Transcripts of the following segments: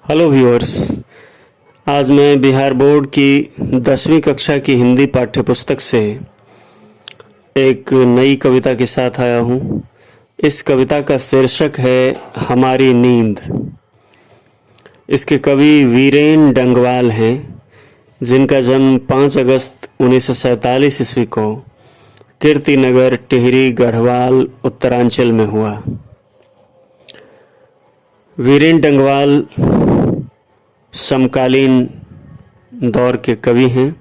Hello viewers. आज मैं Bihar board की 10वीं कक्षा की हिंदी पाठ्यपुस्तक से एक नई कविता के साथ आया हूँ। इस कविता का शीर्षक है हमारी नींद। इसके कवि वीरेन डंगवाल हैं, जिनका जन्म 5 अगस्त 1947 ईस्वी को कीर्तिनगर टिहरी गढ़वाल उत्तरांचल में हुआ। वीरेन डंगवाल समकालीन दौर के कवि हैं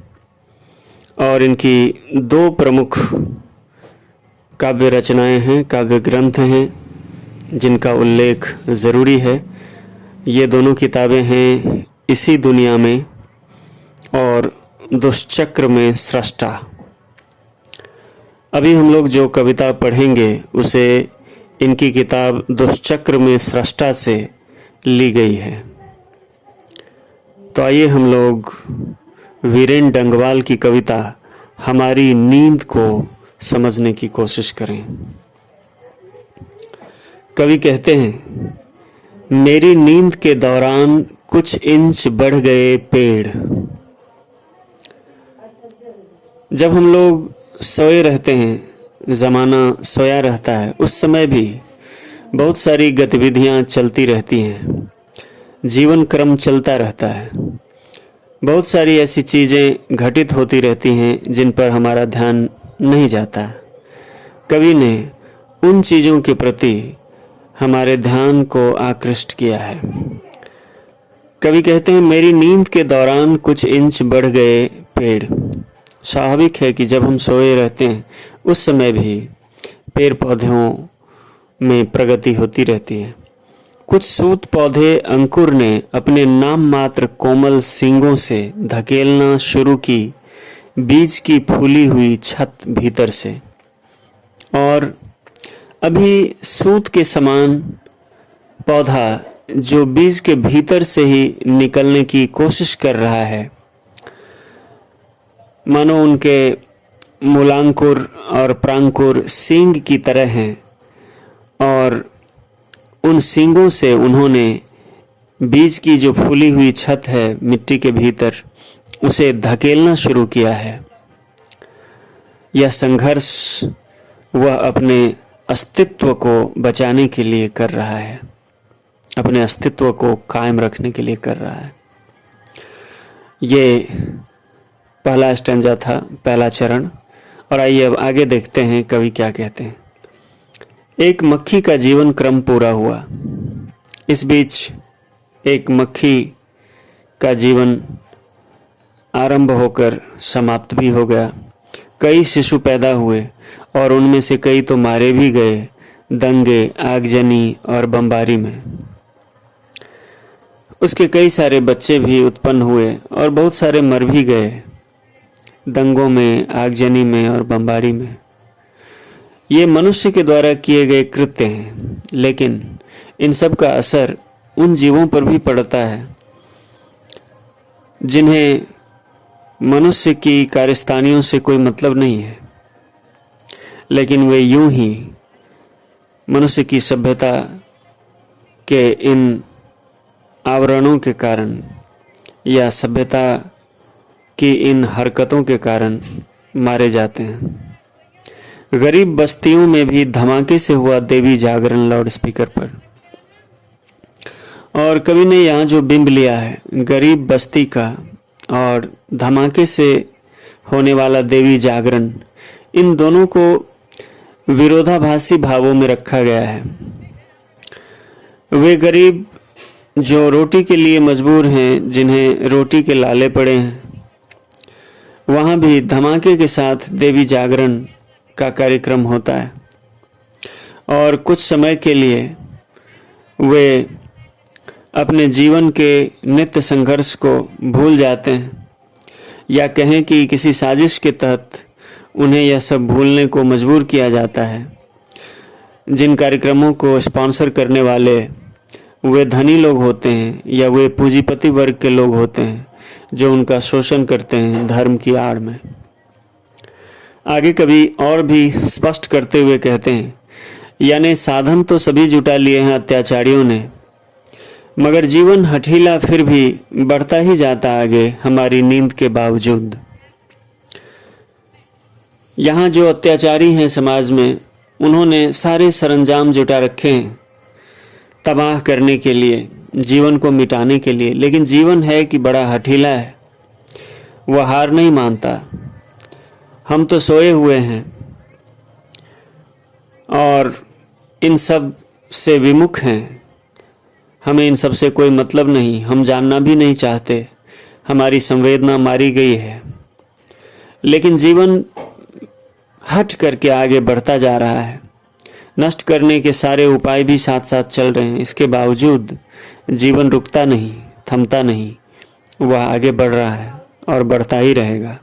और इनकी 2 प्रमुख काव्य रचनाएं हैं, काव्य ग्रंथ हैं जिनका उल्लेख ज़रूरी है। ये दोनों किताबें हैं इसी दुनिया में और दुष्चक्र में सृष्टा। अभी हम लोग जो कविता पढ़ेंगे उसे इनकी किताब दुष्चक्र में सृष्टा से ली गई है। तो आइए हम लोग वीरेन डंगवाल की कविता हमारी नींद को समझने की कोशिश करें। कवि कहते हैं, मेरी नींद के दौरान कुछ इंच बढ़ गए पेड़। जब हम लोग सोए रहते हैं, ज़माना सोया रहता है, उस समय भी बहुत सारी गतिविधियां चलती रहती हैं, जीवन क्रम चलता रहता है। बहुत सारी ऐसी चीज़ें घटित होती रहती हैं जिन पर हमारा ध्यान नहीं जाता। कवि ने उन चीज़ों के प्रति हमारे ध्यान को आकृष्ट किया है। कवि कहते हैं, मेरी नींद के दौरान कुछ इंच बढ़ गए पेड़। स्वाभाविक है कि जब हम सोए रहते हैं उस समय भी पेड़ पौधों में प्रगति होती रहती है। कुछ सूत पौधे अंकुर ने अपने नाम मात्र कोमल सींगों से धकेलना शुरू की बीज की फूली हुई छत भीतर से, और अभी सूत के समान पौधा जो बीज के भीतर से ही निकलने की कोशिश कर रहा है, मानो उनके मूलांकुर और प्रांकुर सींग की तरह हैं, और उन सींगों से उन्होंने बीज की जो फूली हुई छत है मिट्टी के भीतर, उसे धकेलना शुरू किया है। यह संघर्ष वह अपने अस्तित्व को बचाने के लिए कर रहा है, अपने अस्तित्व को कायम रखने के लिए कर रहा है। ये पहला स्टैंजा था, पहला चरण। और आइए अब आगे देखते हैं कवि क्या कहते हैं। एक मक्खी का जीवन क्रम पूरा हुआ। इस बीच एक मक्खी का जीवन आरंभ होकर समाप्त भी हो गया। कई शिशु पैदा हुए और उनमें से कई तो मारे भी गए दंगे, आगजनी और बमबारी में। उसके कई सारे बच्चे भी उत्पन्न हुए और बहुत सारे मर भी गए दंगों में, आगजनी में और बमबारी में। ये मनुष्य के द्वारा किए गए कृत्य हैं, लेकिन इन सब का असर उन जीवों पर भी पड़ता है जिन्हें मनुष्य की कारस्तानियों से कोई मतलब नहीं है, लेकिन वे यूं ही मनुष्य की सभ्यता के इन आवरणों के कारण या सभ्यता की इन हरकतों के कारण मारे जाते हैं। गरीब बस्तियों में भी धमाके से हुआ देवी जागरण लाउड स्पीकर पर। और कवि ने यहाँ जो बिंब लिया है गरीब बस्ती का और धमाके से होने वाला देवी जागरण, इन दोनों को विरोधाभासी भावों में रखा गया है। वे गरीब जो रोटी के लिए मजबूर हैं, जिन्हें रोटी के लाले पड़े हैं, वहाँ भी धमाके के साथ देवी जागरण का कार्यक्रम होता है और कुछ समय के लिए वे अपने जीवन के नित्य संघर्ष को भूल जाते हैं, या कहें कि किसी साजिश के तहत उन्हें यह सब भूलने को मजबूर किया जाता है। जिन कार्यक्रमों को स्पॉन्सर करने वाले वे धनी लोग होते हैं या वे पूंजीपति वर्ग के लोग होते हैं जो उनका शोषण करते हैं धर्म की आड़ में। आगे कवि और भी स्पष्ट करते हुए कहते हैं, यानी साधन तो सभी जुटा लिए हैं अत्याचारियों ने, मगर जीवन हठीला फिर भी बढ़ता ही जाता आगे हमारी नींद के बावजूद। यहाँ जो अत्याचारी हैं समाज में, उन्होंने सारे सरंजाम जुटा रखे हैं तबाह करने के लिए, जीवन को मिटाने के लिए। लेकिन जीवन है कि बड़ा हठीला है, वह हार नहीं मानता। हम तो सोए हुए हैं और इन सब से विमुख हैं। हमें इन सब से कोई मतलब नहीं, हम जानना भी नहीं चाहते, हमारी संवेदना मारी गई है। लेकिन जीवन हट करके आगे बढ़ता जा रहा है, नष्ट करने के सारे उपाय भी साथ साथ चल रहे हैं। इसके बावजूद जीवन रुकता नहीं, थमता नहीं, वह आगे बढ़ रहा है और बढ़ता ही रहेगा।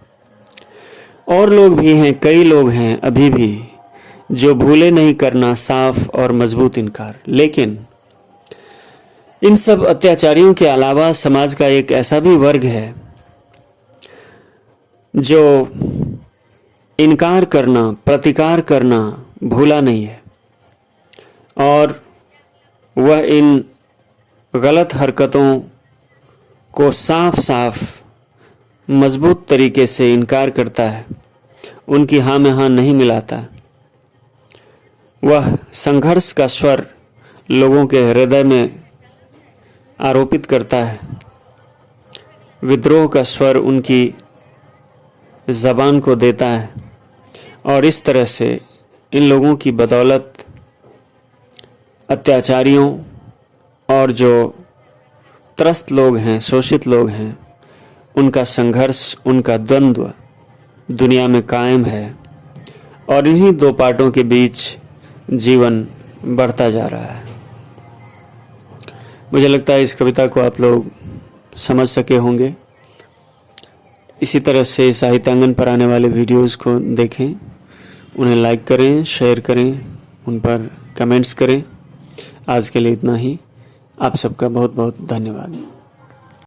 और लोग भी हैं, कई लोग हैं अभी भी जो भूले नहीं करना साफ और मजबूत इनकार। लेकिन इन सब अत्याचारियों के अलावा समाज का एक ऐसा भी वर्ग है जो इनकार करना, प्रतिकार करना भूला नहीं है और वह इन गलत हरकतों को साफ साफ मजबूत तरीके से इनकार करता है, उनकी हाँ में हाँ नहीं मिलाता। वह संघर्ष का स्वर लोगों के हृदय में आरोपित करता है, विद्रोह का स्वर उनकी ज़बान को देता है और इस तरह से इन लोगों की बदौलत अत्याचारियों और जो त्रस्त लोग हैं, शोषित लोग हैं, उनका संघर्ष, उनका द्वंद्व दुनिया में कायम है और इन्हीं दो पार्टों के बीच जीवन बढ़ता जा रहा है। मुझे लगता है इस कविता को आप लोग समझ सके होंगे। इसी तरह से साहित्याँगन पर आने वाले वीडियोस को देखें, उन्हें लाइक करें, शेयर करें, उन पर कमेंट्स करें। आज के लिए इतना ही। आप सबका बहुत बहुत धन्यवाद।